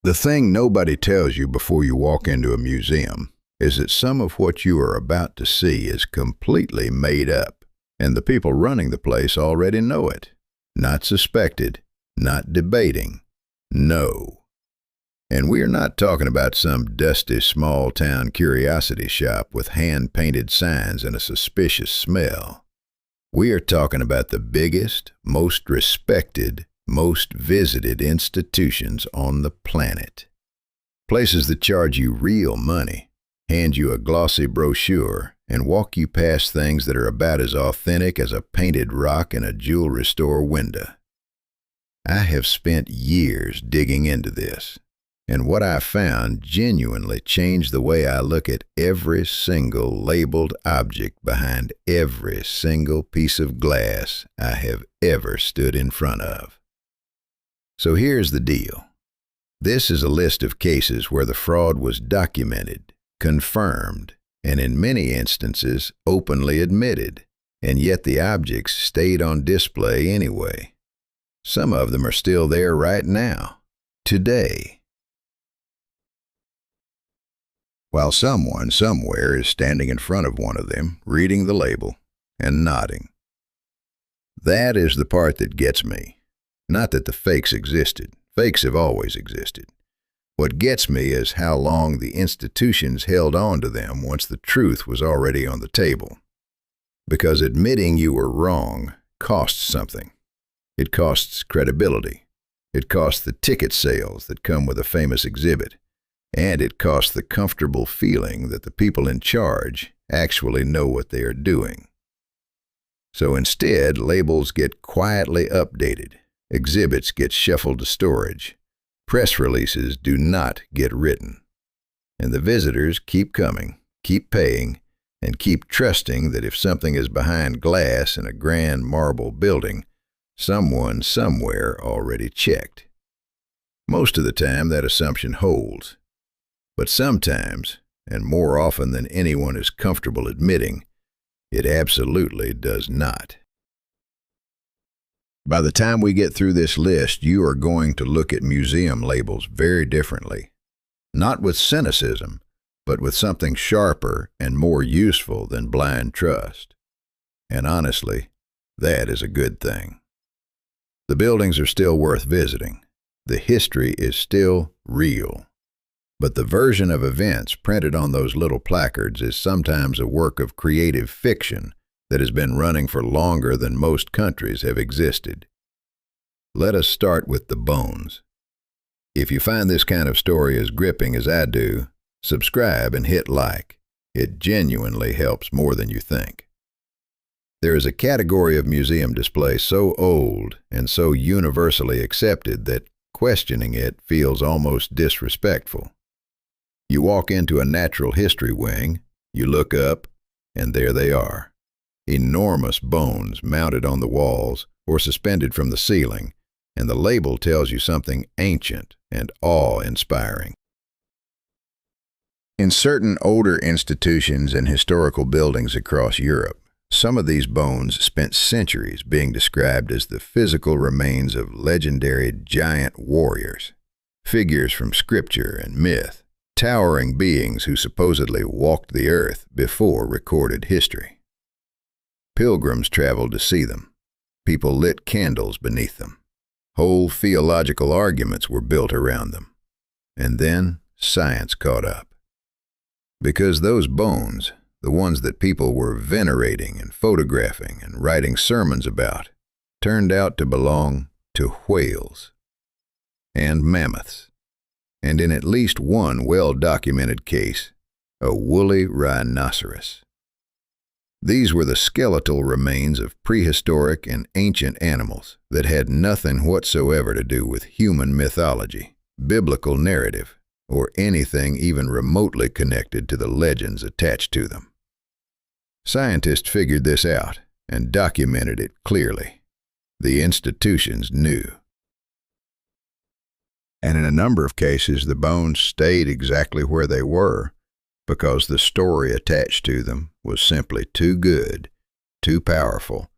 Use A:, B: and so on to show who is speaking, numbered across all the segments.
A: The thing nobody tells you before you walk into a museum is that some of what you are about to see is completely made up, and the people running the place already know it. Not suspected, not debating, know. And we are not talking about some dusty small-town curiosity shop with hand-painted signs and a suspicious smell. We are talking about the biggest, most respected, most visited institutions on the planet. Places that charge you real money, hand you a glossy brochure, and walk you past things that are about as authentic as a painted rock in a jewelry store window. I have spent years digging into this, and what I found genuinely changed the way I look at every single labeled object behind every single piece of glass I have ever stood in front of. So here's the deal. This is a list of cases where the fraud was documented, confirmed, and in many instances openly admitted, and yet the objects stayed on display anyway. Some of them are still there right now, today. While someone somewhere is standing in front of one of them, reading the label and nodding. That is the part that gets me. Not that the fakes existed. Fakes have always existed. What gets me is how long the institutions held on to them once the truth was already on the table. Because admitting you were wrong costs something. It costs credibility. It costs the ticket sales that come with a famous exhibit. And it costs the comfortable feeling that the people in charge actually know what they are doing. So instead, labels get quietly updated. Exhibits get shuffled to storage. Press releases do not get written. And the visitors keep coming, keep paying, and keep trusting that if something is behind glass in a grand marble building, someone somewhere already checked. Most of the time, that assumption holds. But sometimes, and more often than anyone is comfortable admitting, it absolutely does not. By the time we get through this list, you are going to look at museum labels very differently. Not with cynicism, but with something sharper and more useful than blind trust. And honestly, that is a good thing. The buildings are still worth visiting. The history is still real. But the version of events printed on those little placards is sometimes a work of creative fiction that has been running for longer than most countries have existed. Let us start with the bones. If you find this kind of story as gripping as I do, subscribe and hit like. It genuinely helps more than you think. There is a category of museum display so old and so universally accepted that questioning it feels almost disrespectful. You walk into a natural history wing, you look up, and there they are. Enormous bones mounted on the walls or suspended from the ceiling, and the label tells you something ancient and awe-inspiring. In certain older institutions and historical buildings across Europe, some of these bones spent centuries being described as the physical remains of legendary giant warriors, figures from scripture and myth, towering beings who supposedly walked the earth before recorded history. Pilgrims traveled to see them. People lit candles beneath them. Whole theological arguments were built around them. And then science caught up. Because those bones, the ones that people were venerating and photographing and writing sermons about, turned out to belong to whales and mammoths, and in at least one well-documented case, a woolly rhinoceros. These were the skeletal remains of prehistoric and ancient animals that had nothing whatsoever to do with human mythology, biblical narrative, or anything even remotely connected to the legends attached to them. Scientists figured this out and documented it clearly. The institutions knew. And in a number of cases, the bones stayed exactly where they were because the story attached to them was simply too good, too powerful,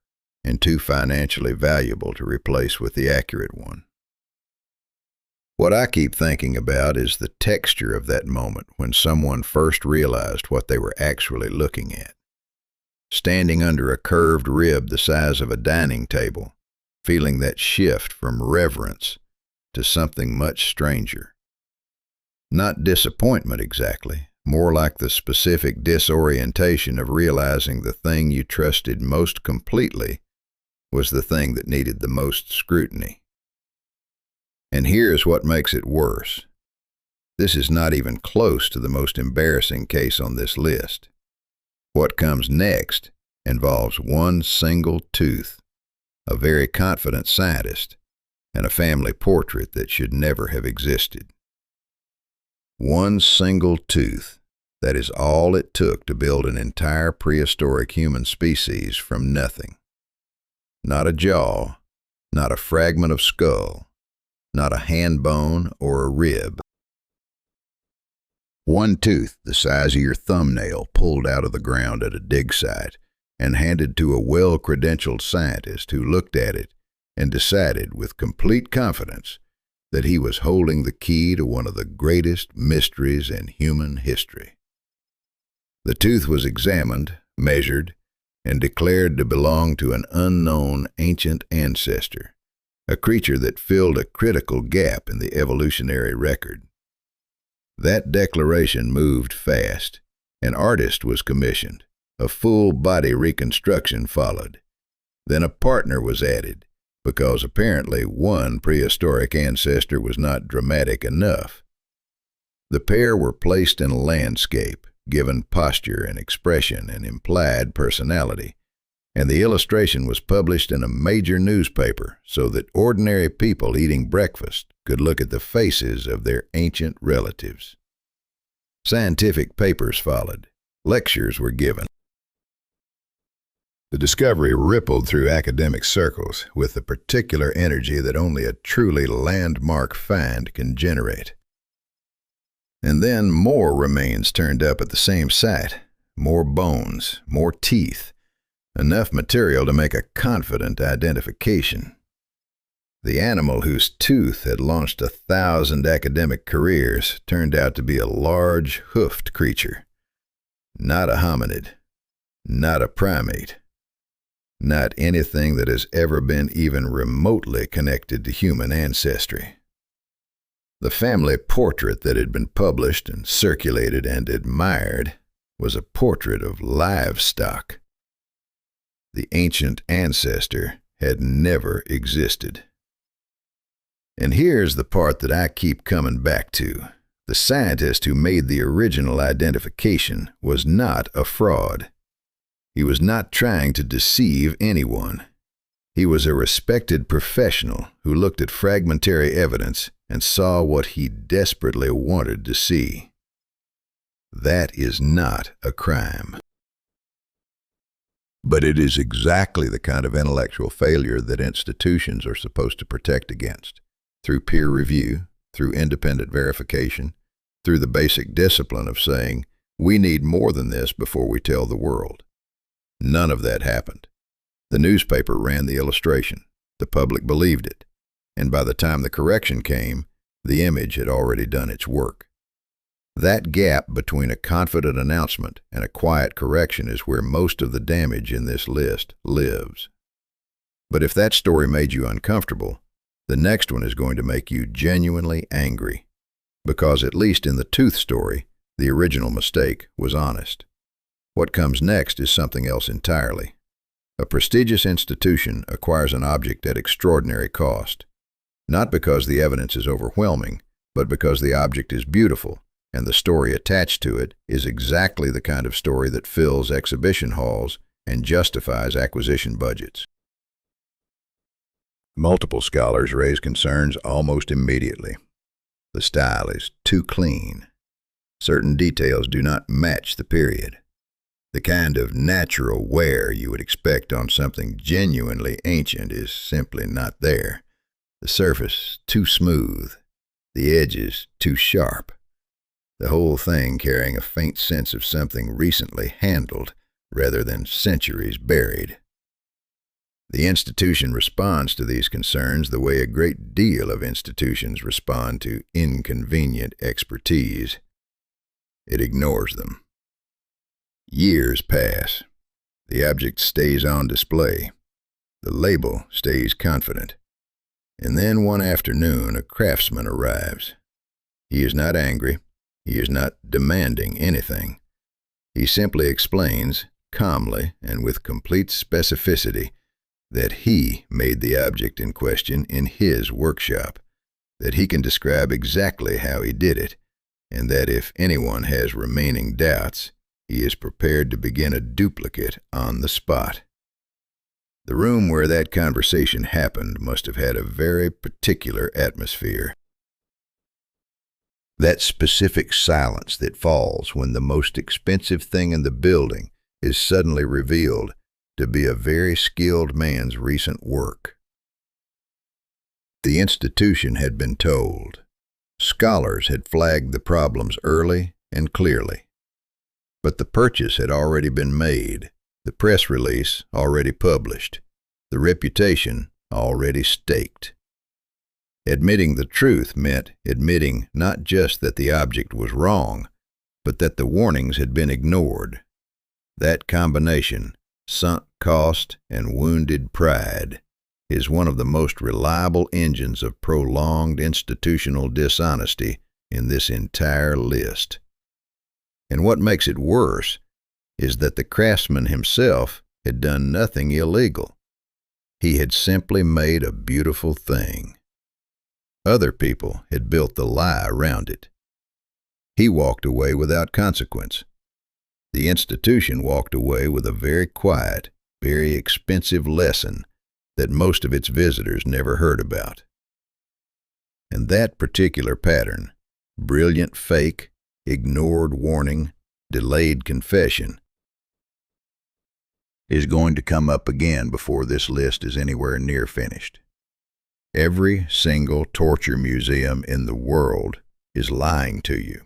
A: and too financially valuable to replace with the accurate one. What I keep thinking about is the texture of that moment when someone first realized what they were actually looking at. Standing under a curved rib the size of a dining table, feeling that shift from reverence to something much stranger. Not disappointment exactly, more like the specific disorientation of realizing the thing you trusted most completely was the thing that needed the most scrutiny. And here's what makes it worse. This is not even close to the most embarrassing case on this list. What comes next involves one single tooth, a very confident scientist, and a family portrait that should never have existed. One single tooth. That is all it took to build an entire prehistoric human species from nothing. Not a jaw, not a fragment of skull, not a hand bone or a rib. One tooth the size of your thumbnail pulled out of the ground at a dig site and handed to a well-credentialed scientist who looked at it and decided with complete confidence that he was holding the key to one of the greatest mysteries in human history. The tooth was examined, measured, and declared to belong to an unknown ancient ancestor, a creature that filled a critical gap in the evolutionary record. That declaration moved fast. An artist was commissioned. A full-body reconstruction followed. Then a partner was added, because apparently one prehistoric ancestor was not dramatic enough. The pair were placed in a landscape, given posture and expression and implied personality, and the illustration was published in a major newspaper so that ordinary people eating breakfast could look at the faces of their ancient relatives. Scientific papers followed. Lectures were given. The discovery rippled through academic circles with the particular energy that only a truly landmark find can generate. And then more remains turned up at the same site, more bones, more teeth, enough material to make a confident identification. The animal whose tooth had launched 1,000 academic careers turned out to be a large, hoofed creature. Not a hominid, not a primate, not anything that has ever been even remotely connected to human ancestry. The family portrait that had been published and circulated and admired was a portrait of livestock. The ancient ancestor had never existed. And here's the part that I keep coming back to. The scientist who made the original identification was not a fraud. He was not trying to deceive anyone. He was a respected professional who looked at fragmentary evidence and saw what he desperately wanted to see. That is not a crime. But it is exactly the kind of intellectual failure that institutions are supposed to protect against, through peer review, through independent verification, through the basic discipline of saying, we need more than this before we tell the world. None of that happened. The newspaper ran the illustration. The public believed it. And by the time the correction came, the image had already done its work. That gap between a confident announcement and a quiet correction is where most of the damage in this list lives. But if that story made you uncomfortable, the next one is going to make you genuinely angry. Because at least in the tooth story, the original mistake was honest. What comes next is something else entirely. A prestigious institution acquires an object at extraordinary cost, not because the evidence is overwhelming, but because the object is beautiful, and the story attached to it is exactly the kind of story that fills exhibition halls and justifies acquisition budgets. Multiple scholars raise concerns almost immediately. The style is too clean. Certain details do not match the period. The kind of natural wear you would expect on something genuinely ancient is simply not there. The surface too smooth, the edges too sharp. The whole thing carrying a faint sense of something recently handled rather than centuries buried. The institution responds to these concerns the way a great deal of institutions respond to inconvenient expertise. It ignores them. Years pass. The object stays on display. The label stays confident. And then one afternoon, a craftsman arrives. He is not angry. He is not demanding anything. He simply explains, calmly and with complete specificity, that he made the object in question in his workshop, that he can describe exactly how he did it, and that if anyone has remaining doubts, he is prepared to begin a duplicate on the spot. The room where that conversation happened must have had a very particular atmosphere. That specific silence that falls when the most expensive thing in the building is suddenly revealed to be a very skilled man's recent work. The institution had been told. Scholars had flagged the problems early and clearly. But the purchase had already been made, the press release already published, the reputation already staked. Admitting the truth meant admitting not just that the object was wrong, but that the warnings had been ignored. That combination, sunk cost and wounded pride, is one of the most reliable engines of prolonged institutional dishonesty in this entire list. And what makes it worse is that the craftsman himself had done nothing illegal. He had simply made a beautiful thing. Other people had built the lie around it. He walked away without consequence. The institution walked away with a very quiet, very expensive lesson that most of its visitors never heard about. And that particular pattern, brilliant fake, ignored warning, delayed confession, is going to come up again before this list is anywhere near finished. Every single torture museum in the world is lying to you,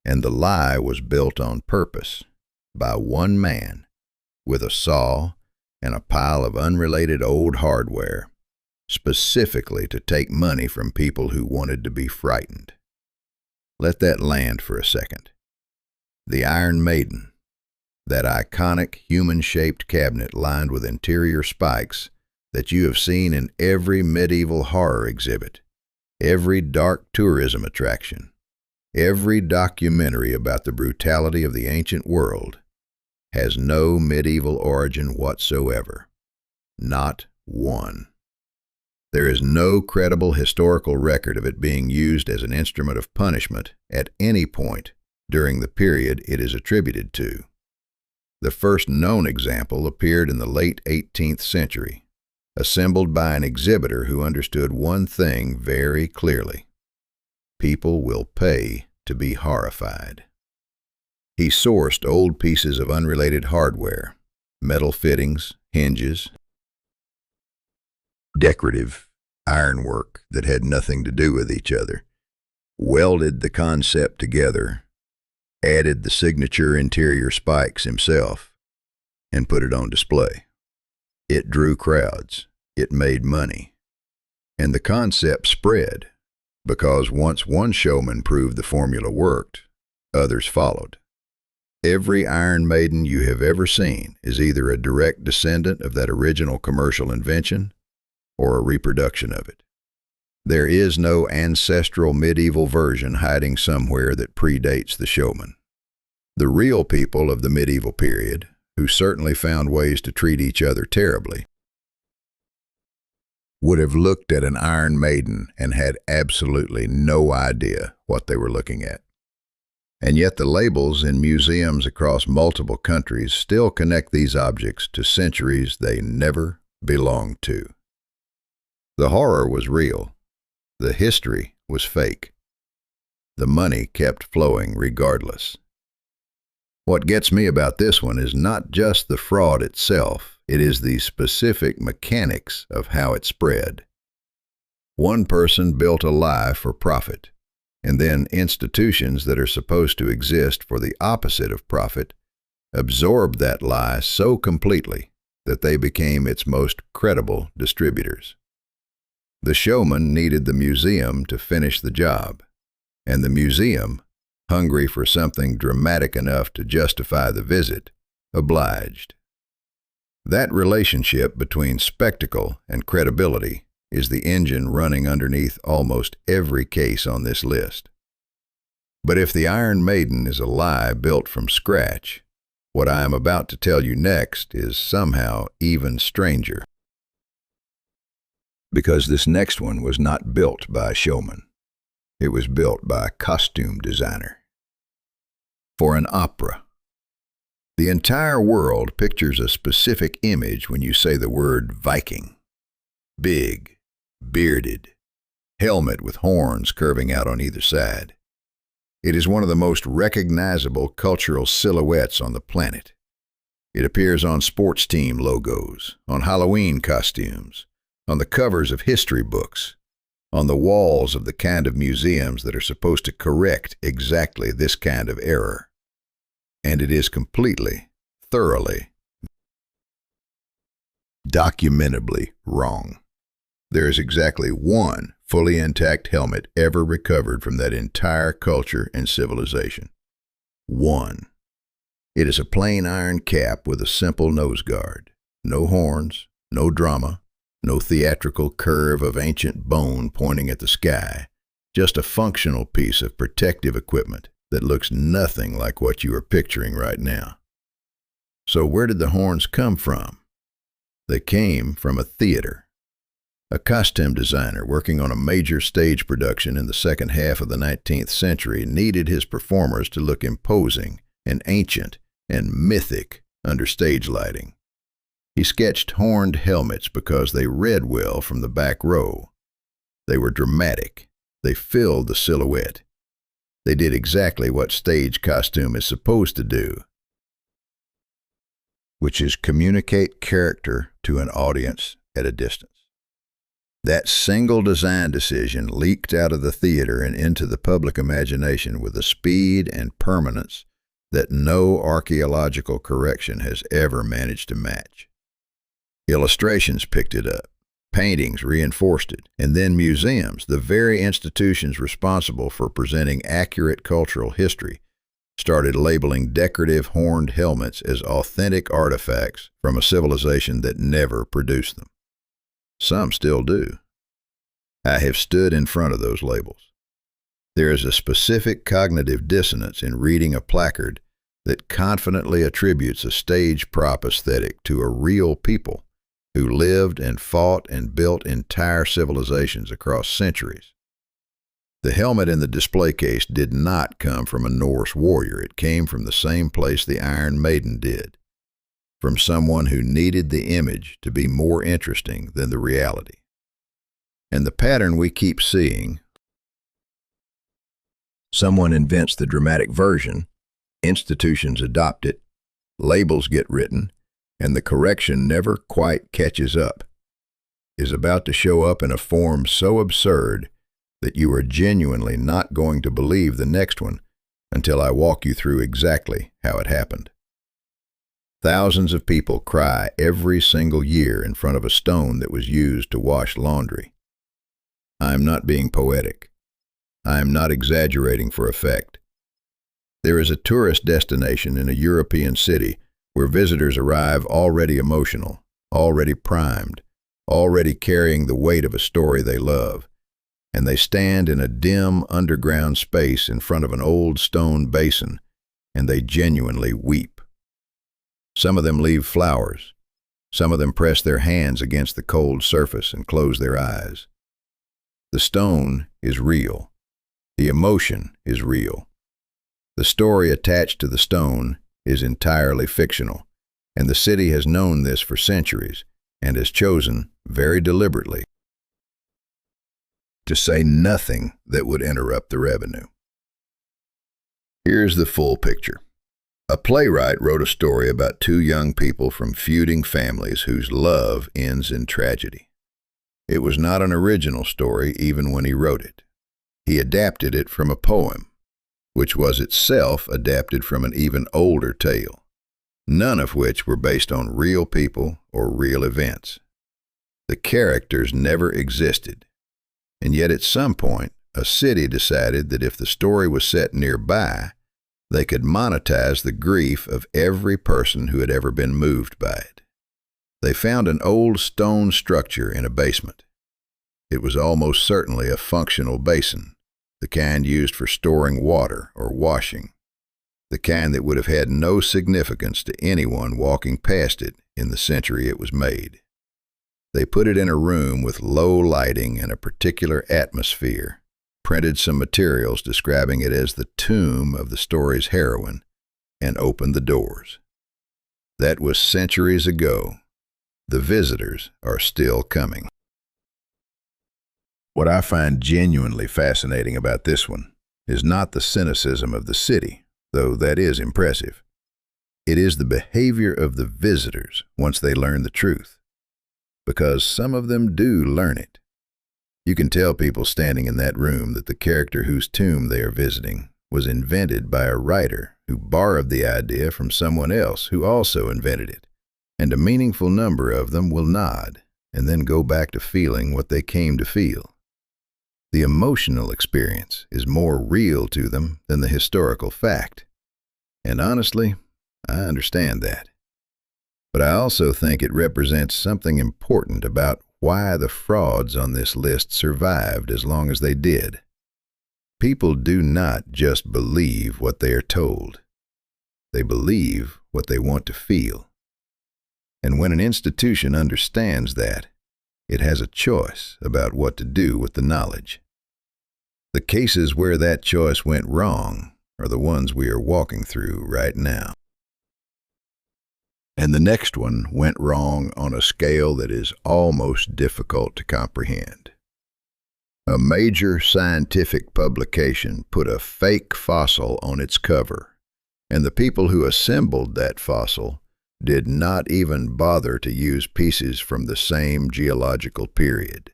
A: and the lie was built on purpose by one man with a saw and a pile of unrelated old hardware, specifically to take money from people who wanted to be frightened. Let that land for a second. The Iron Maiden, that iconic human-shaped cabinet lined with interior spikes that you have seen in every medieval horror exhibit, every dark tourism attraction, every documentary about the brutality of the ancient world, has no medieval origin whatsoever. Not one. There is no credible historical record of it being used as an instrument of punishment at any point during the period it is attributed to. The first known example appeared in the late 18th century, assembled by an exhibitor who understood one thing very clearly: people will pay to be horrified. He sourced old pieces of unrelated hardware, metal fittings, hinges, decorative ironwork that had nothing to do with each other, welded the concept together, added the signature interior spikes himself, and put it on display. It drew crowds. It made money. And the concept spread, because once one showman proved the formula worked, others followed. Every Iron Maiden you have ever seen is either a direct descendant of that original commercial invention or a reproduction of it. There is no ancestral medieval version hiding somewhere that predates the showman. The real people of the medieval period, who certainly found ways to treat each other terribly, would have looked at an Iron Maiden and had absolutely no idea what they were looking at. And yet the labels in museums across multiple countries still connect these objects to centuries they never belonged to. The horror was real. The history was fake. The money kept flowing regardless. What gets me about this one is not just the fraud itself, it is the specific mechanics of how it spread. One person built a lie for profit, and then institutions that are supposed to exist for the opposite of profit absorbed that lie so completely that they became its most credible distributors. The showman needed the museum to finish the job, and the museum, hungry for something dramatic enough to justify the visit, obliged. That relationship between spectacle and credibility is the engine running underneath almost every case on this list. But if the Iron Maiden is a lie built from scratch, what I am about to tell you next is somehow even stranger. Because this next one was not built by a showman. It was built by a costume designer. For an opera. The entire world pictures a specific image when you say the word Viking. Big, bearded, helmet with horns curving out on either side. It is one of the most recognizable cultural silhouettes on the planet. It appears on sports team logos, on Halloween costumes, on the covers of history books, on the walls of the kind of museums that are supposed to correct exactly this kind of error. And it is completely, thoroughly, documentably wrong. There is exactly one fully intact helmet ever recovered from that entire culture and civilization. One. It is a plain iron cap with a simple nose guard. No horns, no drama, no theatrical curve of ancient bone pointing at the sky. Just a functional piece of protective equipment that looks nothing like what you are picturing right now. So where did the horns come from? They came from a theater. A costume designer working on a major stage production in the second half of the 19th century needed his performers to look imposing and ancient and mythic under stage lighting. He sketched horned helmets because they read well from the back row. They were dramatic. They filled the silhouette. They did exactly what stage costume is supposed to do, which is communicate character to an audience at a distance. That single design decision leaked out of the theater and into the public imagination with a speed and permanence that no archaeological correction has ever managed to match. Illustrations picked it up, paintings reinforced it, and then museums, the very institutions responsible for presenting accurate cultural history, started labeling decorative horned helmets as authentic artifacts from a civilization that never produced them. Some still do. I have stood in front of those labels. There is a specific cognitive dissonance in reading a placard that confidently attributes a stage prop aesthetic to a real people who lived and fought and built entire civilizations across centuries. The helmet in the display case did not come from a Norse warrior. It came from the same place the Iron Maiden did, from someone who needed the image to be more interesting than the reality. And the pattern we keep seeing: someone invents the dramatic version, institutions adopt it, labels get written, and the correction never quite catches up, is about to show up in a form so absurd that you are genuinely not going to believe the next one until I walk you through exactly how it happened. Thousands of people cry every single year in front of a stone that was used to wash laundry. I am not being poetic. I am not exaggerating for effect. There is a tourist destination in a European city where visitors arrive already emotional, already primed, already carrying the weight of a story they love, and they stand in a dim underground space in front of an old stone basin, and they genuinely weep. Some of them leave flowers. Some of them press their hands against the cold surface and close their eyes. The stone is real. The emotion is real. The story attached to the stone is entirely fictional, and the city has known this for centuries and has chosen, very deliberately, to say nothing that would interrupt the revenue. Here's the full picture. A playwright wrote a story about two young people from feuding families whose love ends in tragedy. It was not an original story even when he wrote it. He adapted it from a poem, which was itself adapted from an even older tale. none of which were based on real people or real events. The characters never existed, and yet at some point, a city decided that if the story was set nearby, they could monetize the grief of every person who had ever been moved by it. They found an old stone structure in a basement. It was almost certainly a functional basin, the kind used for storing water or washing, the kind that would have had no significance to anyone walking past it in the century it was made. They put it in a room with low lighting and a particular atmosphere, printed some materials describing it as the tomb of the story's heroine, and opened the doors. That was centuries ago. The visitors are still coming. What I find genuinely fascinating about this one is not the cynicism of the city, though that is impressive. It is the behavior of the visitors once they learn the truth, because some of them do learn it. You can tell people standing in that room that the character whose tomb they are visiting was invented by a writer who borrowed the idea from someone else who also invented it, and a meaningful number of them will nod and then go back to feeling what they came to feel. The emotional experience is more real to them than the historical fact, and honestly, I understand that. But I also think it represents something important about why the frauds on this list survived as long as they did. People do not just believe what they are told. They believe what they want to feel. And when an institution understands that, it has a choice about what to do with the knowledge. The cases where that choice went wrong are the ones we are walking through right now. And the next one went wrong on a scale that is almost difficult to comprehend. A major scientific publication put a fake fossil on its cover, and the people who assembled that fossil did not even bother to use pieces from the same geological period.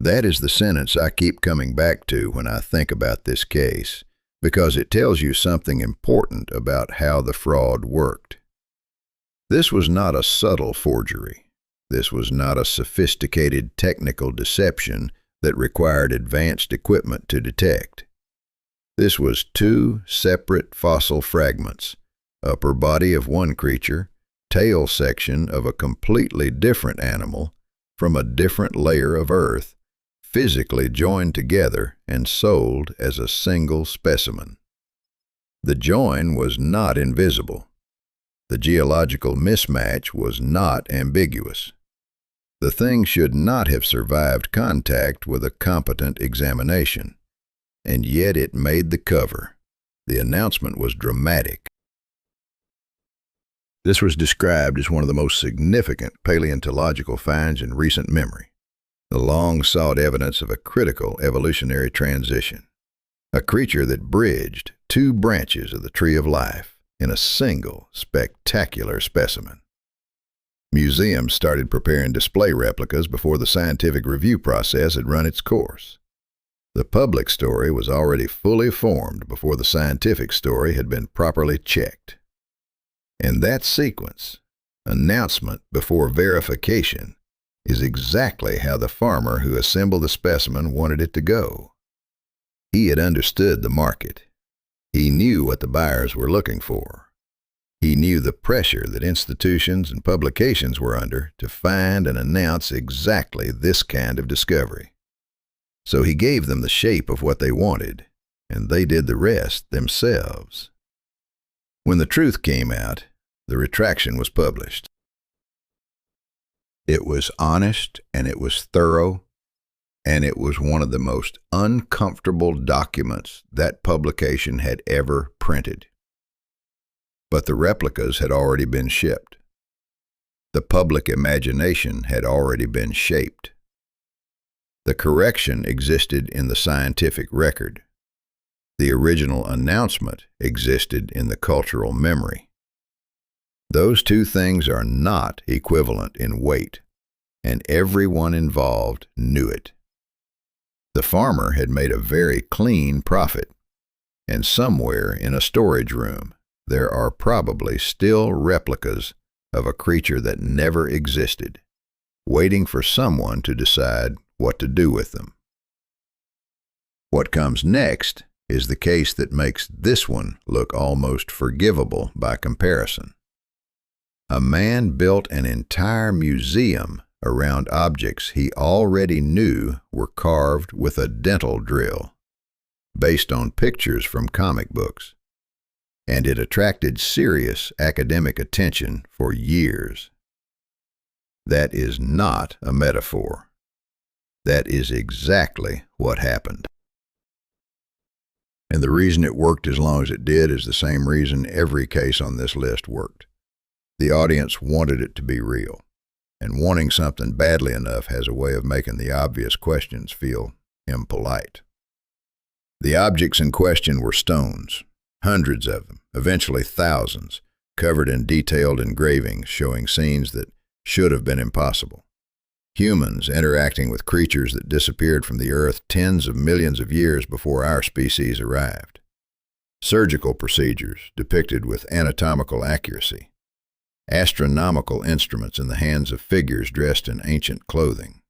A: That is the sentence I keep coming back to when I think about this case, because it tells you something important about how the fraud worked. This was not a subtle forgery. This was not a sophisticated technical deception that required advanced equipment to detect. This was two separate fossil fragments, upper body of one creature, tail section of a completely different animal from a different layer of earth, physically joined together and sold as a single specimen. The join was not invisible. The geological mismatch was not ambiguous. The thing should not have survived contact with a competent examination, and yet it made the cover. The announcement was dramatic. This was described as one of the most significant paleontological finds in recent memory, the long-sought evidence of a critical evolutionary transition, a creature that bridged two branches of the tree of life in a single spectacular specimen. Museums started preparing display replicas before the scientific review process had run its course. The public story was already fully formed before the scientific story had been properly checked. And that sequence, announcement before verification, is exactly how the farmer who assembled the specimen wanted it to go. He had understood the market. He knew what the buyers were looking for. He knew the pressure that institutions and publications were under to find and announce exactly this kind of discovery. So he gave them the shape of what they wanted, and they did the rest themselves. When the truth came out, the retraction was published. It was honest, and it was thorough, and it was one of the most uncomfortable documents that publication had ever printed. But the replicas had already been shipped. The public imagination had already been shaped. The correction existed in the scientific record. The original announcement existed in the cultural memory. Those two things are not equivalent in weight, and everyone involved knew it. The farmer had made a very clean profit, and somewhere in a storage room, there are probably still replicas of a creature that never existed, waiting for someone to decide what to do with them. What comes next is the case that makes this one look almost forgivable by comparison. A man built an entire museum around objects he already knew were carved with a dental drill, based on pictures from comic books, and it attracted serious academic attention for years. That is not a metaphor. That is exactly what happened. And the reason it worked as long as it did is the same reason every case on this list worked. The audience wanted it to be real, and wanting something badly enough has a way of making the obvious questions feel impolite. The objects in question were stones, hundreds of them, eventually thousands, covered in detailed engravings showing scenes that should have been impossible. Humans interacting with creatures that disappeared from the earth tens of millions of years before our species arrived. Surgical procedures depicted with anatomical accuracy. Astronomical instruments in the hands of figures dressed in ancient clothing.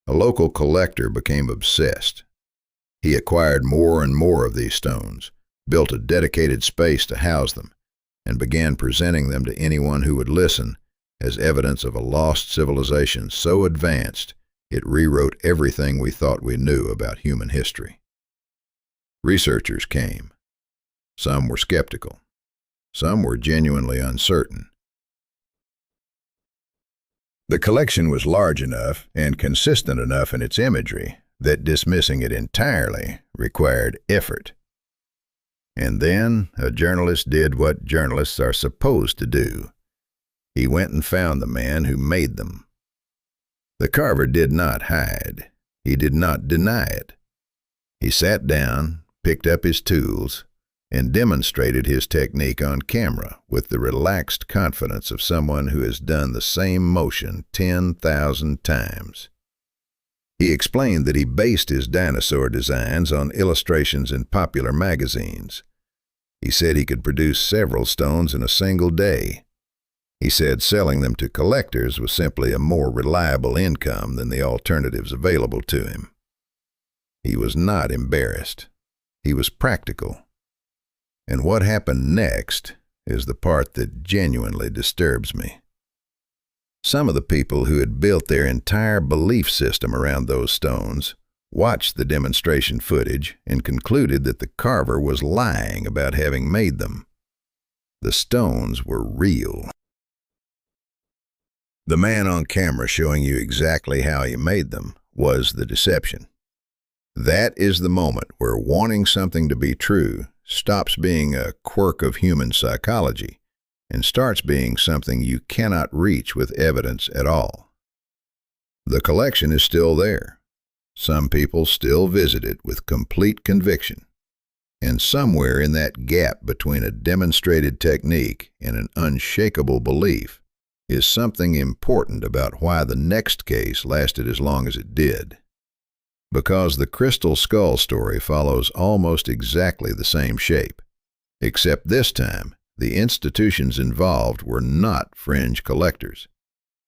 A: A local collector became obsessed. He acquired more and more of these stones, built a dedicated space to house them, and began presenting them to anyone who would listen as evidence of a lost civilization so advanced it rewrote everything we thought we knew about human history. Researchers came. Some were skeptical. Some were genuinely uncertain. The collection was large enough and consistent enough in its imagery that dismissing it entirely required effort. And then a journalist did what journalists are supposed to do. He went and found the man who made them. The carver did not hide. He did not deny it. He sat down, picked up his tools, and demonstrated his technique on camera with the relaxed confidence of someone who has done the same motion 10,000 times. He explained that he based his dinosaur designs on illustrations in popular magazines. He said he could produce several stones in a single day. He said selling them to collectors was simply a more reliable income than the alternatives available to him. He was not embarrassed. He was practical. And what happened next is the part that genuinely disturbs me. Some of the people who had built their entire belief system around those stones watched the demonstration footage and concluded that the carver was lying about having made them. The stones were real. The man on camera showing you exactly how he made them was the deception. That is the moment where wanting something to be true stops being a quirk of human psychology and starts being something you cannot reach with evidence at all. The collection is still there. Some people still visit it with complete conviction. And somewhere in that gap between a demonstrated technique and an unshakable belief is something important about why the next case lasted as long as it did. Because the crystal skull story follows almost exactly the same shape, except this time the institutions involved were not fringe collectors.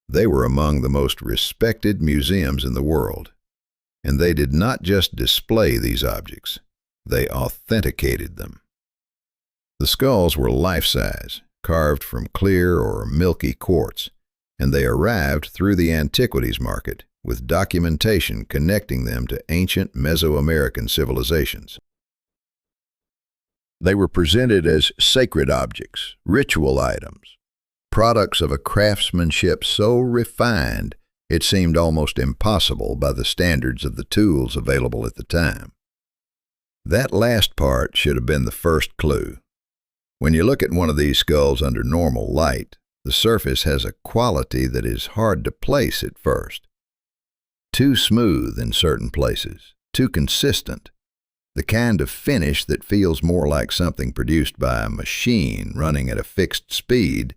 A: They were among the most respected museums in the world, and they did not just display these objects, they authenticated them. The skulls were life-size, carved from clear or milky quartz, and they arrived through the antiquities market with documentation connecting them to ancient Mesoamerican civilizations. They were presented as sacred objects, ritual items, products of a craftsmanship so refined it seemed almost impossible by the standards of the tools available at the time. That last part should have been the first clue. When you look at one of these skulls under normal light, the surface has a quality that is hard to place at first. Too smooth in certain places, too consistent, the kind of finish that feels more like something produced by a machine running at a fixed speed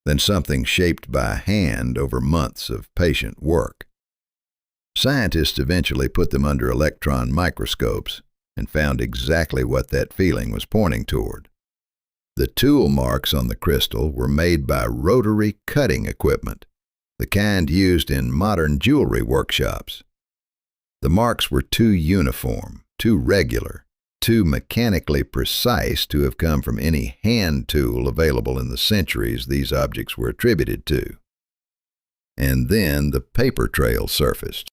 A: than something shaped by hand over months of patient work. Scientists eventually put them under electron microscopes and found exactly what that feeling was pointing toward. The tool marks on the crystal were made by rotary cutting equipment, the kind used in modern jewelry workshops. The marks were too uniform, too regular, too mechanically precise to have come from any hand tool available in the centuries these objects were attributed to. And then the paper trail surfaced.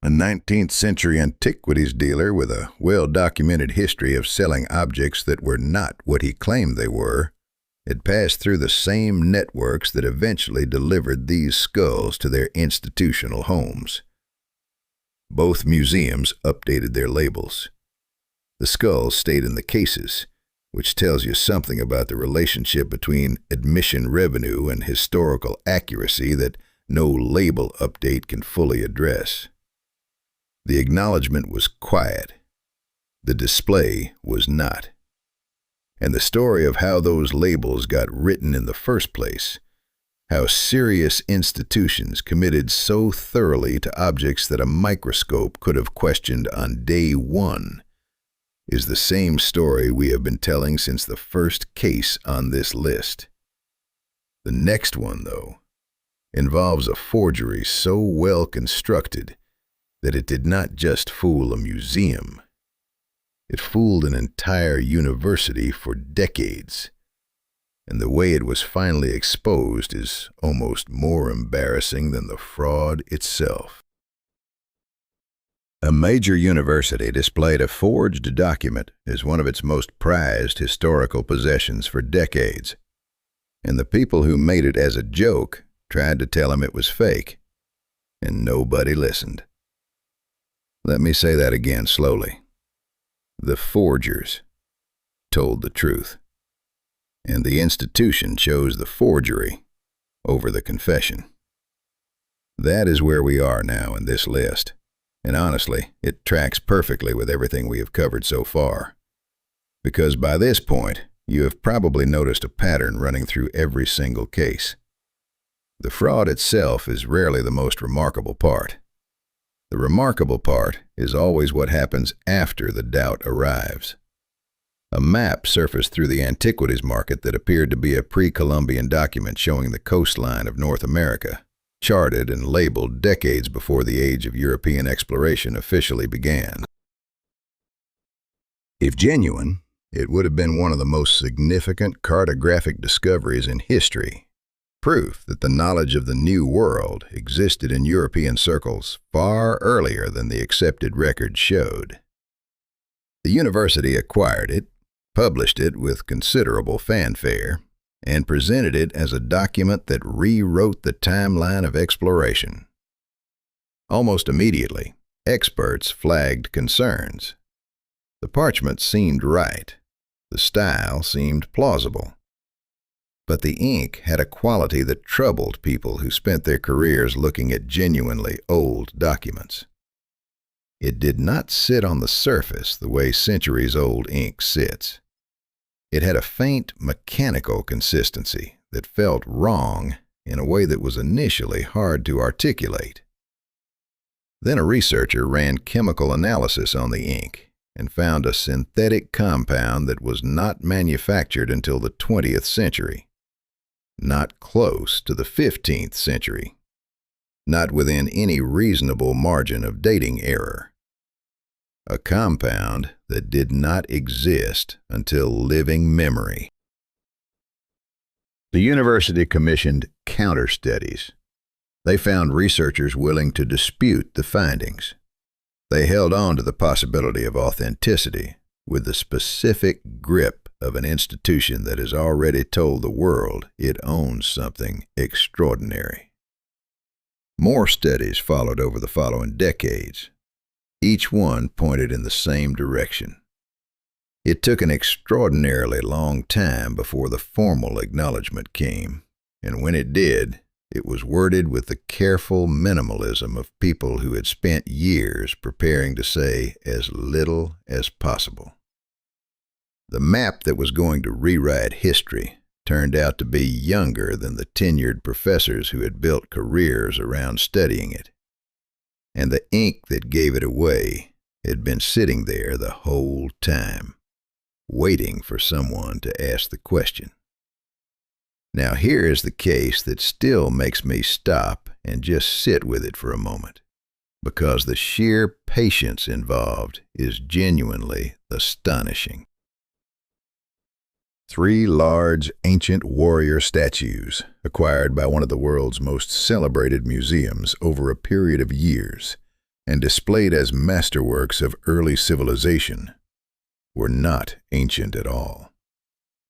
A: A 19th century antiquities dealer with a well-documented history of selling objects that were not what he claimed they were had passed through the same networks that eventually delivered these skulls to their institutional homes. Both museums updated their labels. The skulls stayed in the cases, which tells you something about the relationship between admission revenue and historical accuracy that no label update can fully address. The acknowledgement was quiet. The display was not. And the story of how those labels got written in the first place, how serious institutions committed so thoroughly to objects that a microscope could have questioned on day one, is the same story we have been telling since the first case on this list. The next one, though, involves a forgery so well constructed that it did not just fool a museum. It fooled an entire university for decades. And the way it was finally exposed is almost more embarrassing than the fraud itself. A major university displayed a forged document as one of its most prized historical possessions for decades, and the people who made it as a joke tried to tell him it was fake, and nobody listened. Let me say that again slowly. The forgers told the truth, and the institution chose the forgery over the confession. That is where we are now in this list, and honestly, it tracks perfectly with everything we have covered so far. Because by this point, you have probably noticed a pattern running through every single case. The fraud itself is rarely the most remarkable part. The remarkable part is always what happens after the doubt arrives. A map surfaced through the antiquities market that appeared to be a pre-Columbian document showing the coastline of North America, charted and labeled decades before the age of European exploration officially began. If genuine, it would have been one of the most significant cartographic discoveries in history. Proof that the knowledge of the New World existed in European circles far earlier than the accepted records showed. The university acquired it, published it with considerable fanfare, and presented it as a document that rewrote the timeline of exploration. Almost immediately, experts flagged concerns. The parchment seemed right. The style seemed plausible. But the ink had a quality that troubled people who spent their careers looking at genuinely old documents. It did not sit on the surface the way centuries-old ink sits. It had a faint mechanical consistency that felt wrong in a way that was initially hard to articulate. Then a researcher ran chemical analysis on the ink and found a synthetic compound that was not manufactured until the 20th century. Not close to the 15th century. Not within any reasonable margin of dating error. A compound that did not exist until living memory. The university commissioned counter-studies. They found researchers willing to dispute the findings. They held on to the possibility of authenticity with the specific grip of an institution that has already told the world it owns something extraordinary. More studies followed over the following decades. Each one pointed in the same direction. It took an extraordinarily long time before the formal acknowledgement came, and when it did, it was worded with the careful minimalism of people who had spent years preparing to say as little as possible. The map that was going to rewrite history turned out to be younger than the tenured professors who had built careers around studying it. And the ink that gave it away had been sitting there the whole time. waiting for someone to ask the question. Now here is the case that still makes me stop and just sit with it for a moment, because the sheer patience involved is genuinely astonishing. 3 large ancient warrior statues, acquired by one of the world's most celebrated museums over a period of years, and displayed as masterworks of early civilization, were not ancient at all.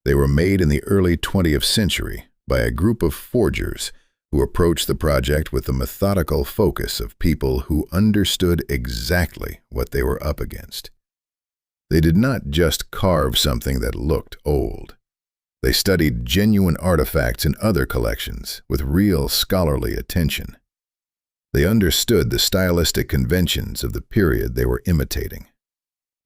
A: They were made in the early 20th century by a group of forgers who approached the project with the methodical focus of people who understood exactly what they were up against. They did not just carve something that looked old. They studied genuine artifacts in other collections with real scholarly attention. They understood the stylistic conventions of the period they were imitating.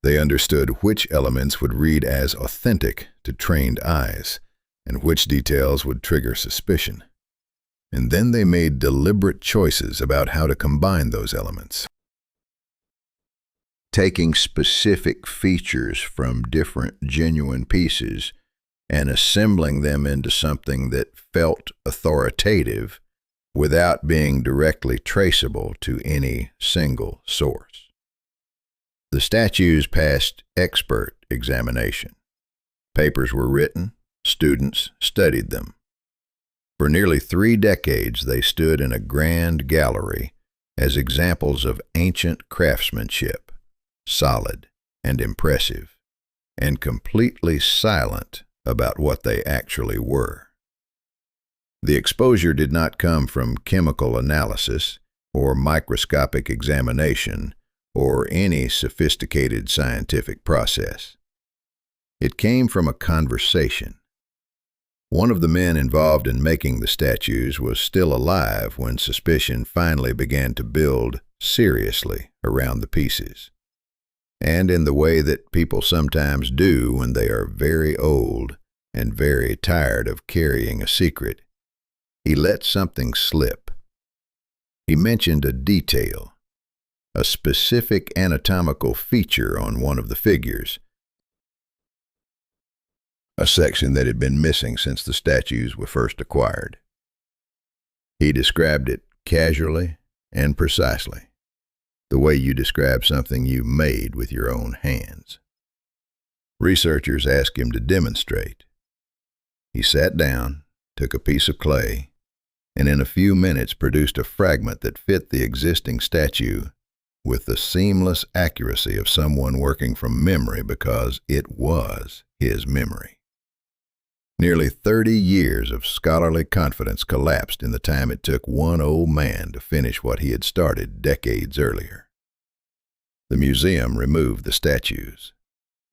A: They understood which elements would read as authentic to trained eyes, and which details would trigger suspicion. And then they made deliberate choices about how to combine those elements, taking specific features from different genuine pieces and assembling them into something that felt authoritative without being directly traceable to any single source. The statues passed expert examination. Papers were written, students studied them. For nearly 3 decades, they stood in a grand gallery as examples of ancient craftsmanship, solid and impressive, and completely silent about what they actually were. The exposure did not come from chemical analysis or microscopic examination or any sophisticated scientific process. It came from a conversation. One of the men involved in making the statues was still alive when suspicion finally began to build seriously around the pieces. And in the way that people sometimes do when they are very old and very tired of carrying a secret, he let something slip. He mentioned a detail, a specific anatomical feature on one of the figures, a section that had been missing since the statues were first acquired. He described it casually and precisely, the way you describe something you made with your own hands. Researchers asked him to demonstrate. He sat down, took a piece of clay, and in a few minutes produced a fragment that fit the existing statue with the seamless accuracy of someone working from memory, because it was his memory. Nearly 30 years of scholarly confidence collapsed in the time it took one old man to finish what he had started decades earlier. The museum removed the statues.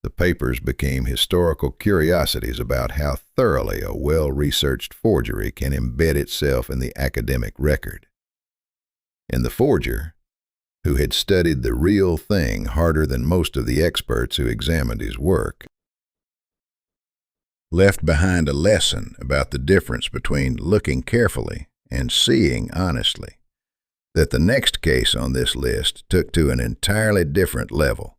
A: The papers became historical curiosities about how thoroughly a well-researched forgery can embed itself in the academic record. And the forger, who had studied the real thing harder than most of the experts who examined his work, left behind a lesson about the difference between looking carefully and seeing honestly, that the next case on this list took to an entirely different level.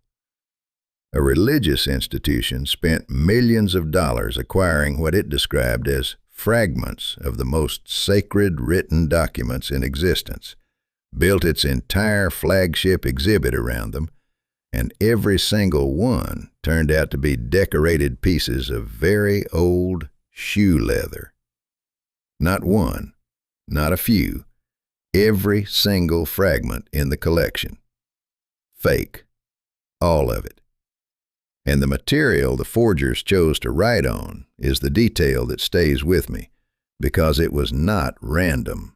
A: A religious institution spent millions of dollars acquiring what it described as fragments of the most sacred written documents in existence, built its entire flagship exhibit around them, and every single one turned out to be decorated pieces of very old shoe leather. Not one, not a few, every single fragment in the collection. Fake, all of it. And the material the forgers chose to write on is the detail that stays with me, because it was not random.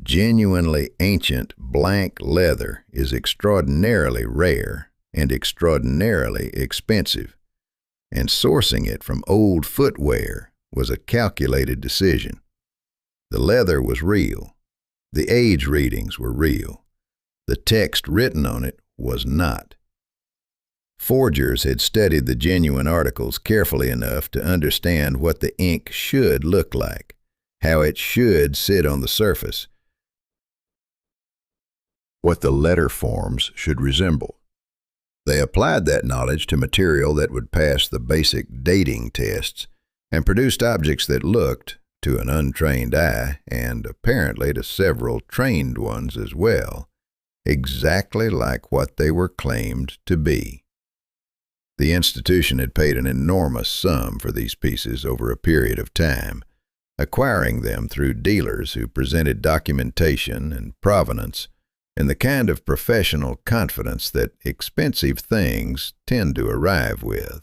A: Genuinely ancient blank leather is extraordinarily rare and extraordinarily expensive, and sourcing it from old footwear was a calculated decision. The leather was real. The age readings were real. The text written on it was not. Forgers had studied the genuine articles carefully enough to understand what the ink should look like, how it should sit on the surface, what the letter forms should resemble. They applied that knowledge to material that would pass the basic dating tests and produced objects that looked, to an untrained eye, and apparently to several trained ones as well, exactly like what they were claimed to be. The institution had paid an enormous sum for these pieces over a period of time, acquiring them through dealers who presented documentation and provenance and the kind of professional confidence that expensive things tend to arrive with.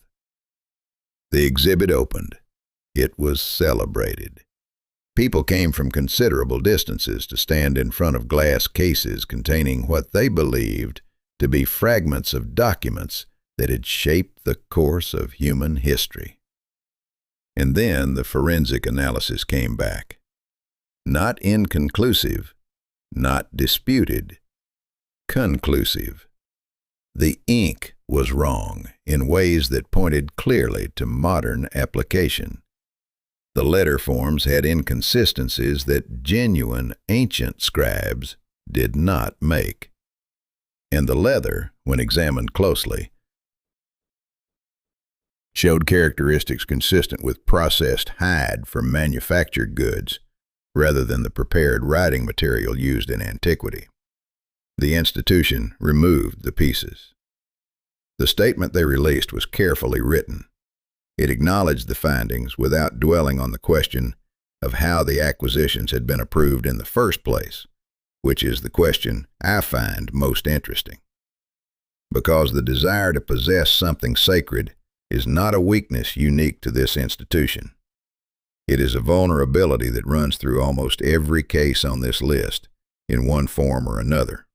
A: The exhibit opened. It was celebrated. People came from considerable distances to stand in front of glass cases containing what they believed to be fragments of documents that had shaped the course of human history. And then the forensic analysis came back. Not inconclusive, not disputed, conclusive. The ink was wrong in ways that pointed clearly to modern application. The letter forms had inconsistencies that genuine ancient scribes did not make. And the leather, when examined closely, showed characteristics consistent with processed hide from manufactured goods rather than the prepared writing material used in antiquity. The institution removed the pieces. The statement they released was carefully written. It acknowledged the findings without dwelling on the question of how the acquisitions had been approved in the first place, which is the question I find most interesting. Because the desire to possess something sacred is not a weakness unique to this institution. It is a vulnerability that runs through almost every case on this list, in one form or another.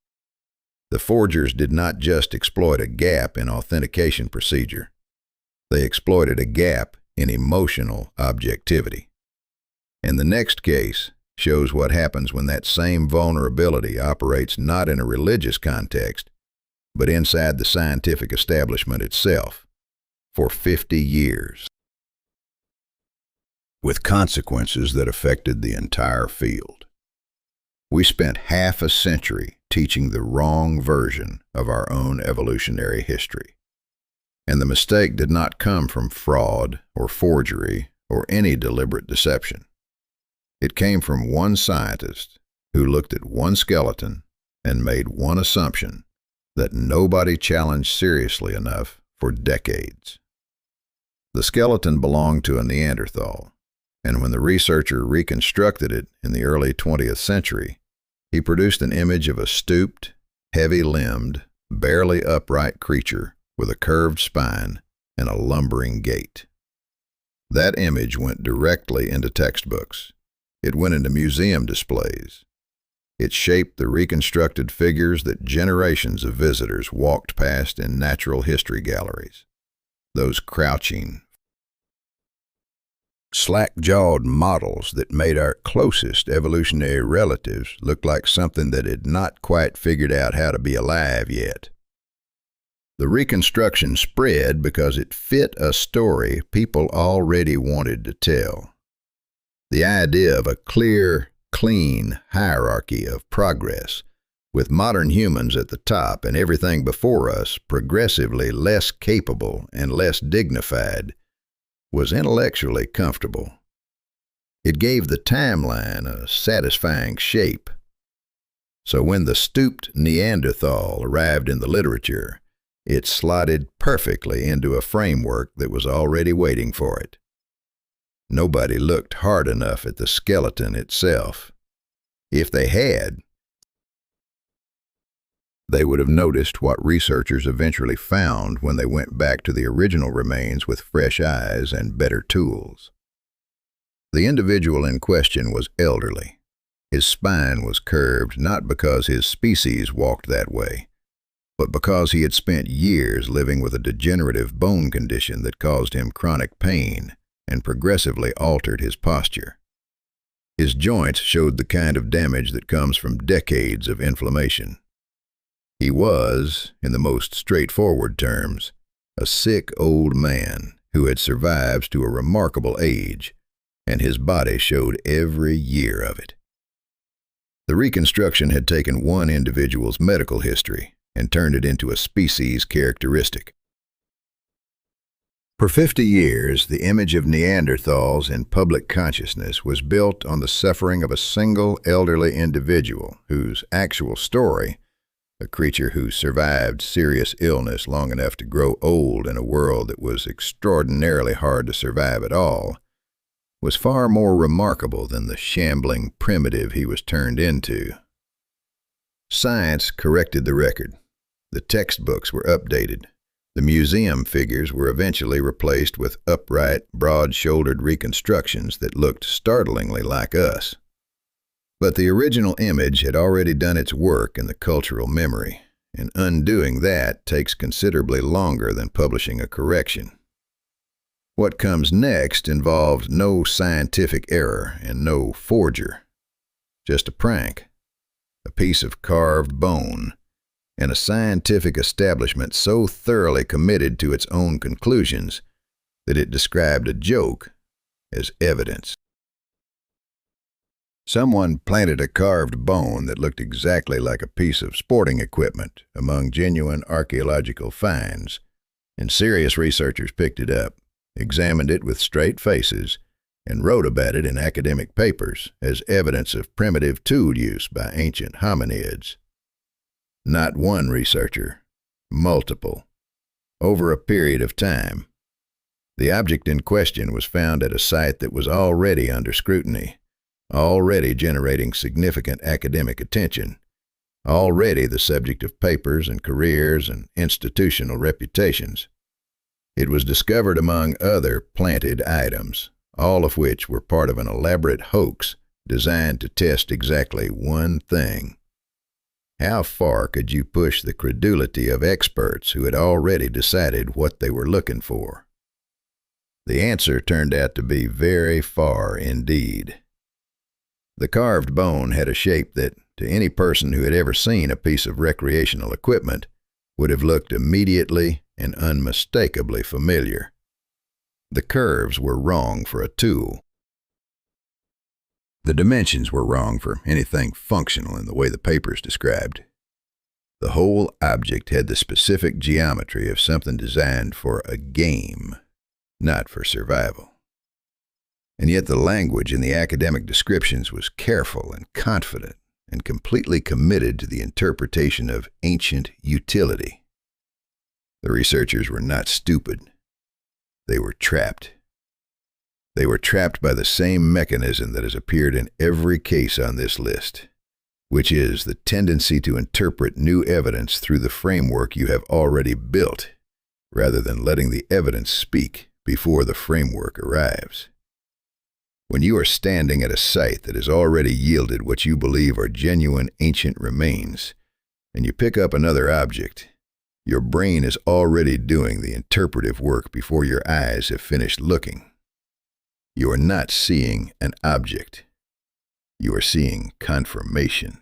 A: The forgers did not just exploit a gap in authentication procedure. They exploited a gap in emotional objectivity. And the next case shows what happens when that same vulnerability operates not in a religious context, but inside the scientific establishment itself, for 50 years, with consequences that affected the entire field. We spent half a century teaching the wrong version of our own evolutionary history. And the mistake did not come from fraud or forgery or any deliberate deception. It came from one scientist who looked at one skeleton and made one assumption that nobody challenged seriously enough for decades. The skeleton belonged to a Neanderthal, and when the researcher reconstructed it in the early 20th century, he produced an image of a stooped, heavy-limbed, barely upright creature with a curved spine and a lumbering gait. That image went directly into textbooks. It went into museum displays. It shaped the reconstructed figures that generations of visitors walked past in natural history galleries. Those crouching, slack-jawed models that made our closest evolutionary relatives look like something that had not quite figured out how to be alive yet. The reconstruction spread because it fit a story people already wanted to tell. The idea of a clear, clean hierarchy of progress, with modern humans at the top and everything before us progressively less capable and less dignified, was intellectually comfortable. It gave the timeline a satisfying shape. So when the stooped Neanderthal arrived in the literature, it slotted perfectly into a framework that was already waiting for it. Nobody looked hard enough at the skeleton itself. If they had, they would have noticed what researchers eventually found when they went back to the original remains with fresh eyes and better tools. The individual in question was elderly. His spine was curved not because his species walked that way, but because he had spent years living with a degenerative bone condition that caused him chronic pain and progressively altered his posture. His joints showed the kind of damage that comes from decades of inflammation. He was, in the most straightforward terms, a sick old man who had survived to a remarkable age, and his body showed every year of it. The reconstruction had taken one individual's medical history and turned it into a species characteristic. For 50 years, the image of Neanderthals in public consciousness was built on the suffering of a single elderly individual whose actual story, a creature who survived serious illness long enough to grow old in a world that was extraordinarily hard to survive at all, was far more remarkable than the shambling primitive he was turned into. Science corrected the record. The textbooks were updated. The museum figures were eventually replaced with upright, broad-shouldered reconstructions that looked startlingly like us. But the original image had already done its work in the cultural memory, and undoing that takes considerably longer than publishing a correction. What comes next involved no scientific error and no forger, just a prank, a piece of carved bone, and a scientific establishment so thoroughly committed to its own conclusions that it described a joke as evidence. Someone planted a carved bone that looked exactly like a piece of sporting equipment among genuine archaeological finds, and serious researchers picked it up, examined it with straight faces, and wrote about it in academic papers as evidence of primitive tool use by ancient hominids. Not one researcher, multiple, over a period of time. The object in question was found at a site that was already under scrutiny, already generating significant academic attention, already the subject of papers and careers and institutional reputations. It was discovered among other planted items, all of which were part of an elaborate hoax designed to test exactly one thing. How far could you push the credulity of experts who had already decided what they were looking for? The answer turned out to be very far indeed. The carved bone had a shape that, to any person who had ever seen a piece of recreational equipment, would have looked immediately and unmistakably familiar. The curves were wrong for a tool. The dimensions were wrong for anything functional in the way the papers described. The whole object had the specific geometry of something designed for a game, not for survival. And yet the language in the academic descriptions was careful and confident and completely committed to the interpretation of ancient utility. The researchers were not stupid. They were trapped. They were trapped by the same mechanism that has appeared in every case on this list, which is the tendency to interpret new evidence through the framework you have already built, rather than letting the evidence speak before the framework arrives. When you are standing at a site that has already yielded what you believe are genuine ancient remains, and you pick up another object, your brain is already doing the interpretive work before your eyes have finished looking. You are not seeing an object. You are seeing confirmation.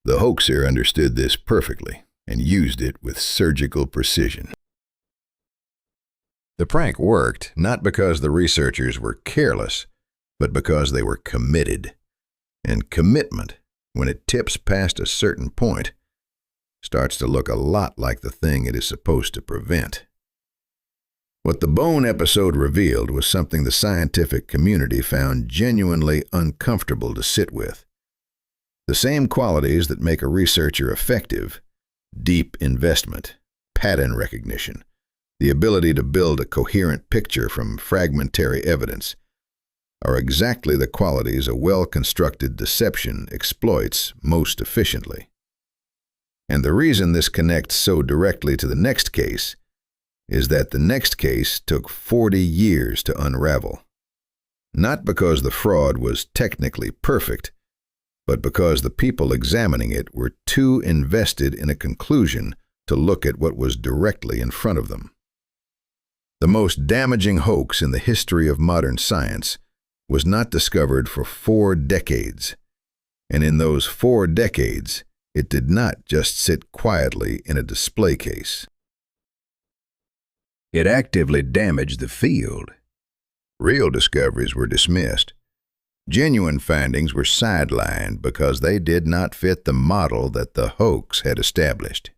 A: The hoaxer understood this perfectly and used it with surgical precision. The prank worked not because the researchers were careless, but because they were committed. And commitment, when it tips past a certain point, starts to look a lot like the thing it is supposed to prevent. What the bone episode revealed was something the scientific community found genuinely uncomfortable to sit with. The same qualities that make a researcher effective, deep investment, pattern recognition, the ability to build a coherent picture from fragmentary evidence, are exactly the qualities a well-constructed deception exploits most efficiently. And the reason this connects so directly to the next case is that the next case took 40 years to unravel. Not because the fraud was technically perfect, but because the people examining it were too invested in a conclusion to look at what was directly in front of them. The most damaging hoax in the history of modern science was not discovered for 4 decades, and in those 4 decades, it did not just sit quietly in a display case. It actively damaged the field. Real discoveries were dismissed, Genuine findings were sidelined because they did not fit the model that the hoax had established.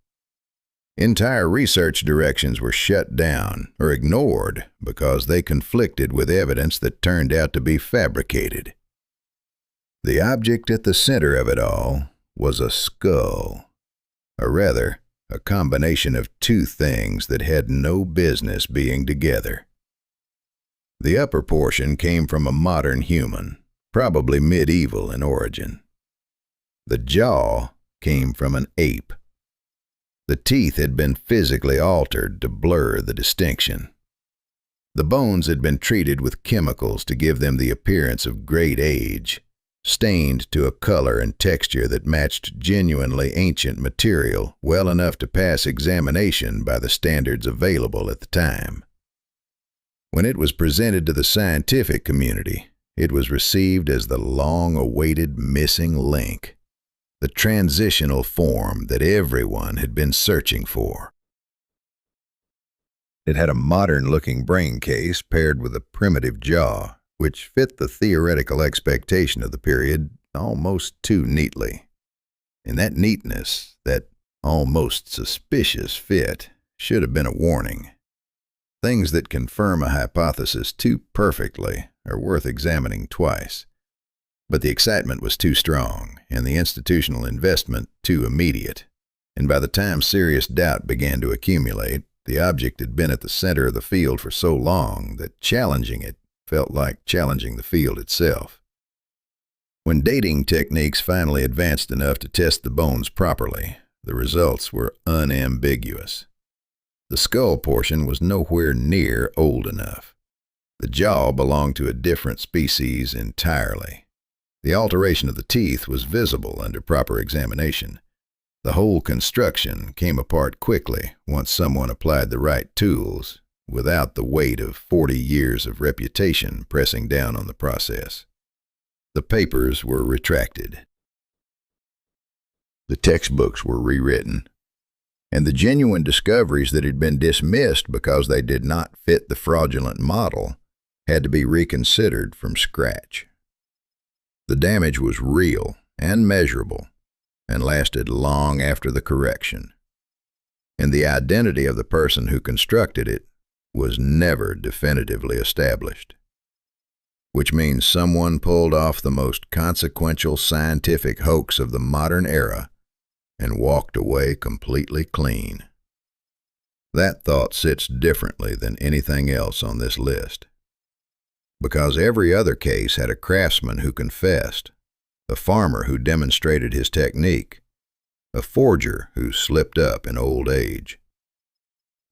A: Entire research directions were shut down or ignored because they conflicted with evidence that turned out to be fabricated. The object at the center of it all was a skull, or rather, a combination of two things that had no business being together. The upper portion came from a modern human, probably medieval in origin. The jaw came from an ape. The teeth had been physically altered to blur the distinction. The bones had been treated with chemicals to give them the appearance of great age, stained to a color and texture that matched genuinely ancient material well enough to pass examination by the standards available at the time. When it was presented to the scientific community, it was received as the long-awaited missing link, the transitional form that everyone had been searching for. It had a modern-looking brain case paired with a primitive jaw, which fit the theoretical expectation of the period almost too neatly. And that neatness, that almost suspicious fit, should have been a warning. Things that confirm a hypothesis too perfectly are worth examining twice. But the excitement was too strong, and the institutional investment too immediate, and by the time serious doubt began to accumulate, the object had been at the center of the field for so long that challenging it felt like challenging the field itself. When dating techniques finally advanced enough to test the bones properly, the results were unambiguous. The skull portion was nowhere near old enough. The jaw belonged to a different species entirely. The alteration of the teeth was visible under proper examination. The whole construction came apart quickly once someone applied the right tools, without the weight of 40 years of reputation pressing down on the process. The papers were retracted. The textbooks were rewritten, and the genuine discoveries that had been dismissed because they did not fit the fraudulent model had to be reconsidered from scratch. The damage was real and measurable and lasted long after the correction. And the identity of the person who constructed it was never definitively established. Which means someone pulled off the most consequential scientific hoax of the modern era and walked away completely clean. That thought sits differently than anything else on this list. Because every other case had a craftsman who confessed, a farmer who demonstrated his technique, a forger who slipped up in old age.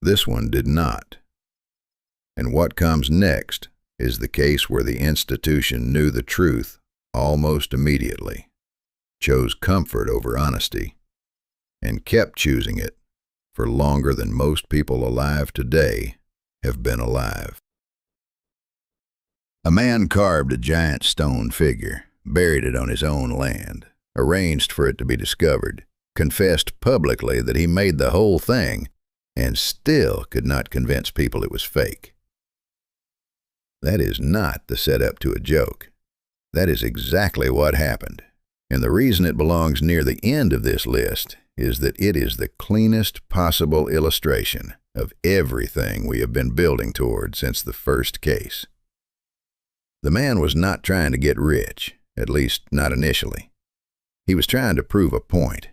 A: This one did not. And what comes next is the case where the institution knew the truth almost immediately, chose comfort over honesty, and kept choosing it for longer than most people alive today have been alive. A man carved a giant stone figure, buried it on his own land, arranged for it to be discovered, confessed publicly that he made the whole thing, and still could not convince people it was fake. That is not the setup to a joke. That is exactly what happened, and the reason it belongs near the end of this list is that it is the cleanest possible illustration of everything we have been building toward since the first case. The man was not trying to get rich, at least not initially. He was trying to prove a point.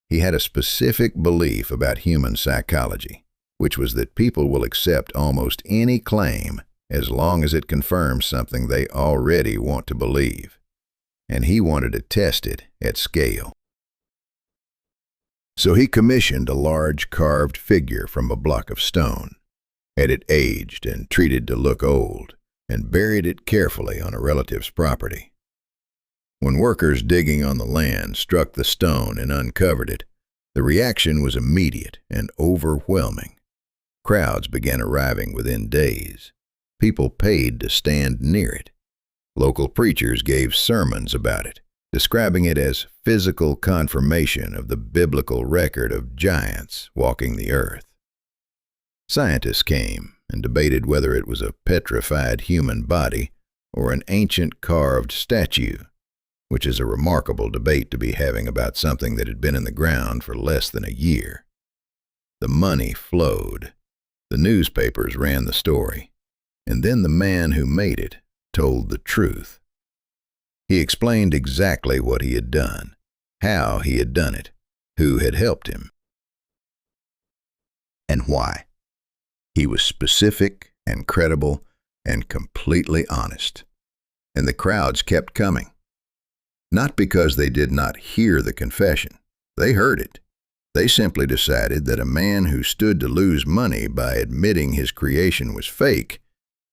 A: He had a specific belief about human psychology, which was that people will accept almost any claim as long as it confirms something they already want to believe. And he wanted to test it at scale. So he commissioned a large carved figure from a block of stone, had it aged and treated to look old, and buried it carefully on a relative's property. When workers digging on the land struck the stone and uncovered it, the reaction was immediate and overwhelming. Crowds began arriving within days. People paid to stand near it. Local preachers gave sermons about it, describing it as physical confirmation of the biblical record of giants walking the earth. Scientists came and debated whether it was a petrified human body or an ancient carved statue, which is a remarkable debate to be having about something that had been in the ground for less than a year. The money flowed. The newspapers ran the story. And then the man who made it told the truth. He explained exactly what he had done, how he had done it, who had helped him, and why. He was specific and credible and completely honest. And the crowds kept coming. Not because they did not hear the confession. They heard it. They simply decided that a man who stood to lose money by admitting his creation was fake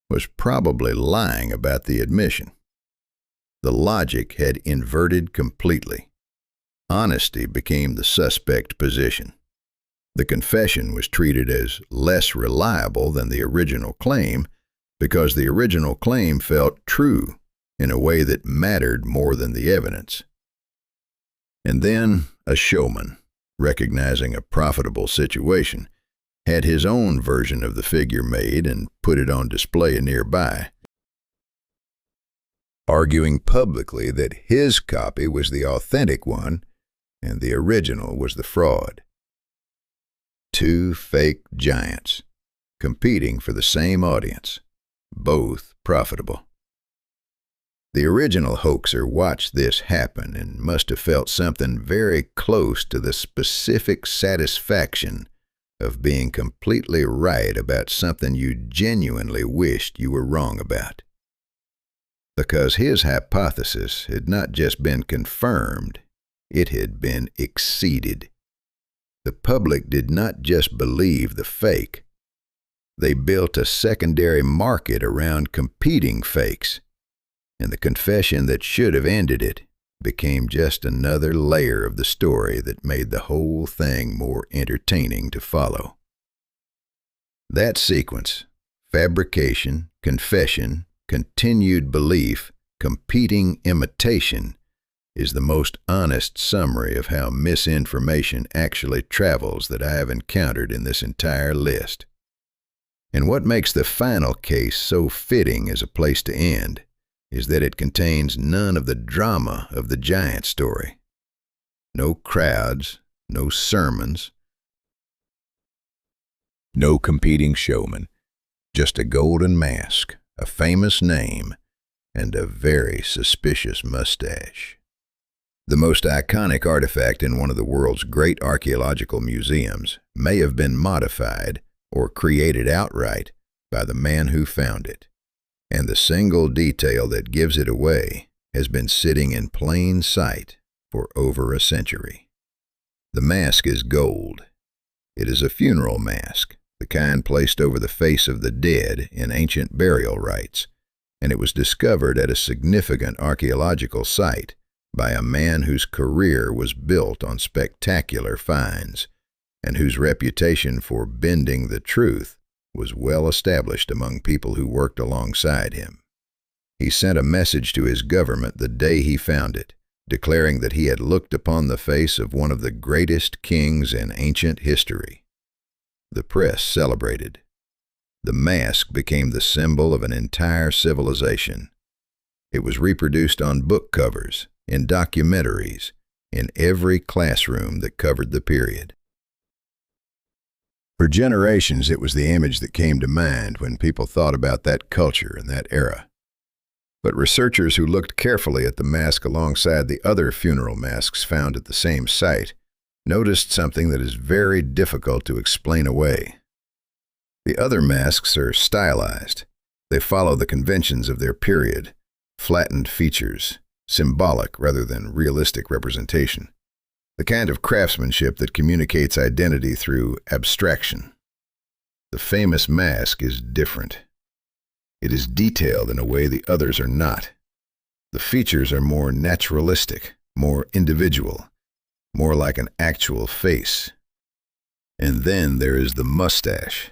A: was probably lying about the admission. The logic had inverted completely. Honesty became the suspect position. The confession was treated as less reliable than the original claim because the original claim felt true in a way that mattered more than the evidence. And then a showman, recognizing a profitable situation, had his own version of the figure made and put it on display nearby, arguing publicly that his copy was the authentic one and the original was the fraud. Two fake giants, competing for the same audience, both profitable. The original hoaxer watched this happen and must have felt something very close to the specific satisfaction of being completely right about something you genuinely wished you were wrong about. Because his hypothesis had not just been confirmed, it had been exceeded. The public did not just believe the fake. They built a secondary market around competing fakes, and the confession that should have ended it became just another layer of the story that made the whole thing more entertaining to follow. That sequence, fabrication, confession, continued belief, competing imitation, is the most honest summary of how misinformation actually travels that I have encountered in this entire list. And what makes the final case so fitting as a place to end is that it contains none of the drama of the giant story. No crowds, no sermons, no competing showman, just a golden mask, a famous name, and a very suspicious mustache. The most iconic artifact in one of the world's great archaeological museums may have been modified or created outright by the man who found it. And the single detail that gives it away has been sitting in plain sight for over a century. The mask is gold. It is a funeral mask, the kind placed over the face of the dead in ancient burial rites, and it was discovered at a significant archaeological site by a man whose career was built on spectacular finds, and whose reputation for bending the truth was well established among people who worked alongside him. He sent a message to his government the day he found it, declaring that he had looked upon the face of one of the greatest kings in ancient history. The press celebrated. The mask became the symbol of an entire civilization. It was reproduced on book covers, in documentaries, in every classroom that covered the period. For generations, it was the image that came to mind when people thought about that culture and that era. But researchers who looked carefully at the mask alongside the other funeral masks found at the same site noticed something that is very difficult to explain away. The other masks are stylized. They follow the conventions of their period, flattened features, symbolic rather than realistic representation. The kind of craftsmanship that communicates identity through abstraction. The famous mask is different. It is detailed in a way the others are not. The features are more naturalistic, more individual, more like an actual face. And then there is the mustache.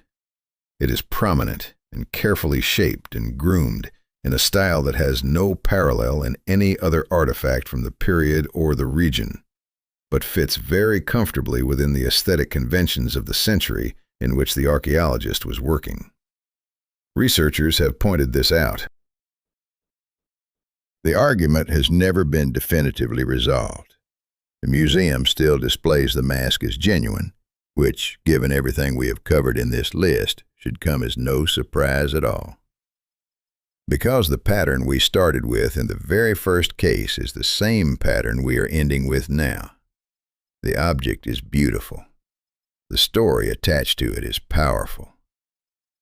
A: It is prominent and carefully shaped and groomed in a style that has no parallel in any other artifact from the period or the region, but fits very comfortably within the aesthetic conventions of the century in which the archaeologist was working. Researchers have pointed this out. The argument has never been definitively resolved. The museum still displays the mask as genuine, which, given everything we have covered in this list, should come as no surprise at all. Because the pattern we started with in the very first case is the same pattern we are ending with now. The object is beautiful. The story attached to it is powerful.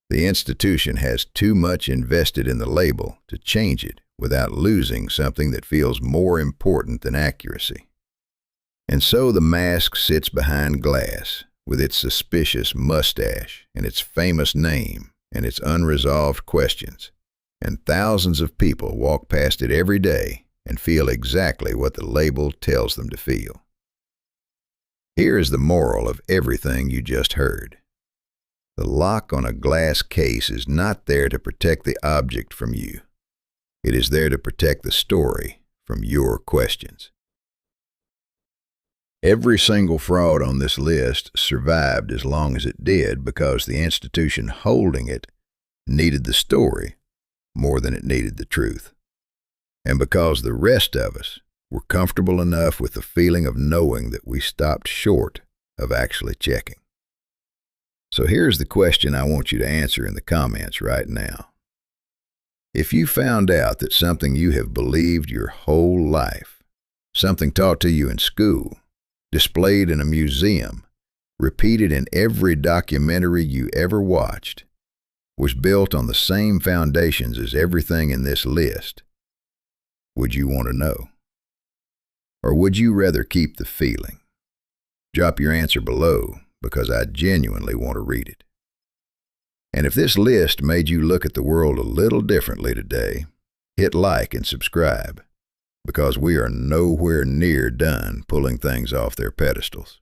A: The institution has too much invested in the label to change it without losing something that feels more important than accuracy. And so the mask sits behind glass, with its suspicious mustache and its famous name and its unresolved questions, and thousands of people walk past it every day and feel exactly what the label tells them to feel. Here is the moral of everything you just heard. The lock on a glass case is not there to protect the object from you. It is there to protect the story from your questions. Every single fraud on this list survived as long as it did because the institution holding it needed the story more than it needed the truth. And because the rest of us were comfortable enough with the feeling of knowing that we stopped short of actually checking. So here's the question I want you to answer in the comments right now. If you found out that something you have believed your whole life, something taught to you in school, displayed in a museum, repeated in every documentary you ever watched, was built on the same foundations as everything in this list, would you want to know? Or would you rather keep the feeling? Drop your answer below because I genuinely want to read it. And if this list made you look at the world a little differently today, hit like and subscribe, because we are nowhere near done pulling things off their pedestals.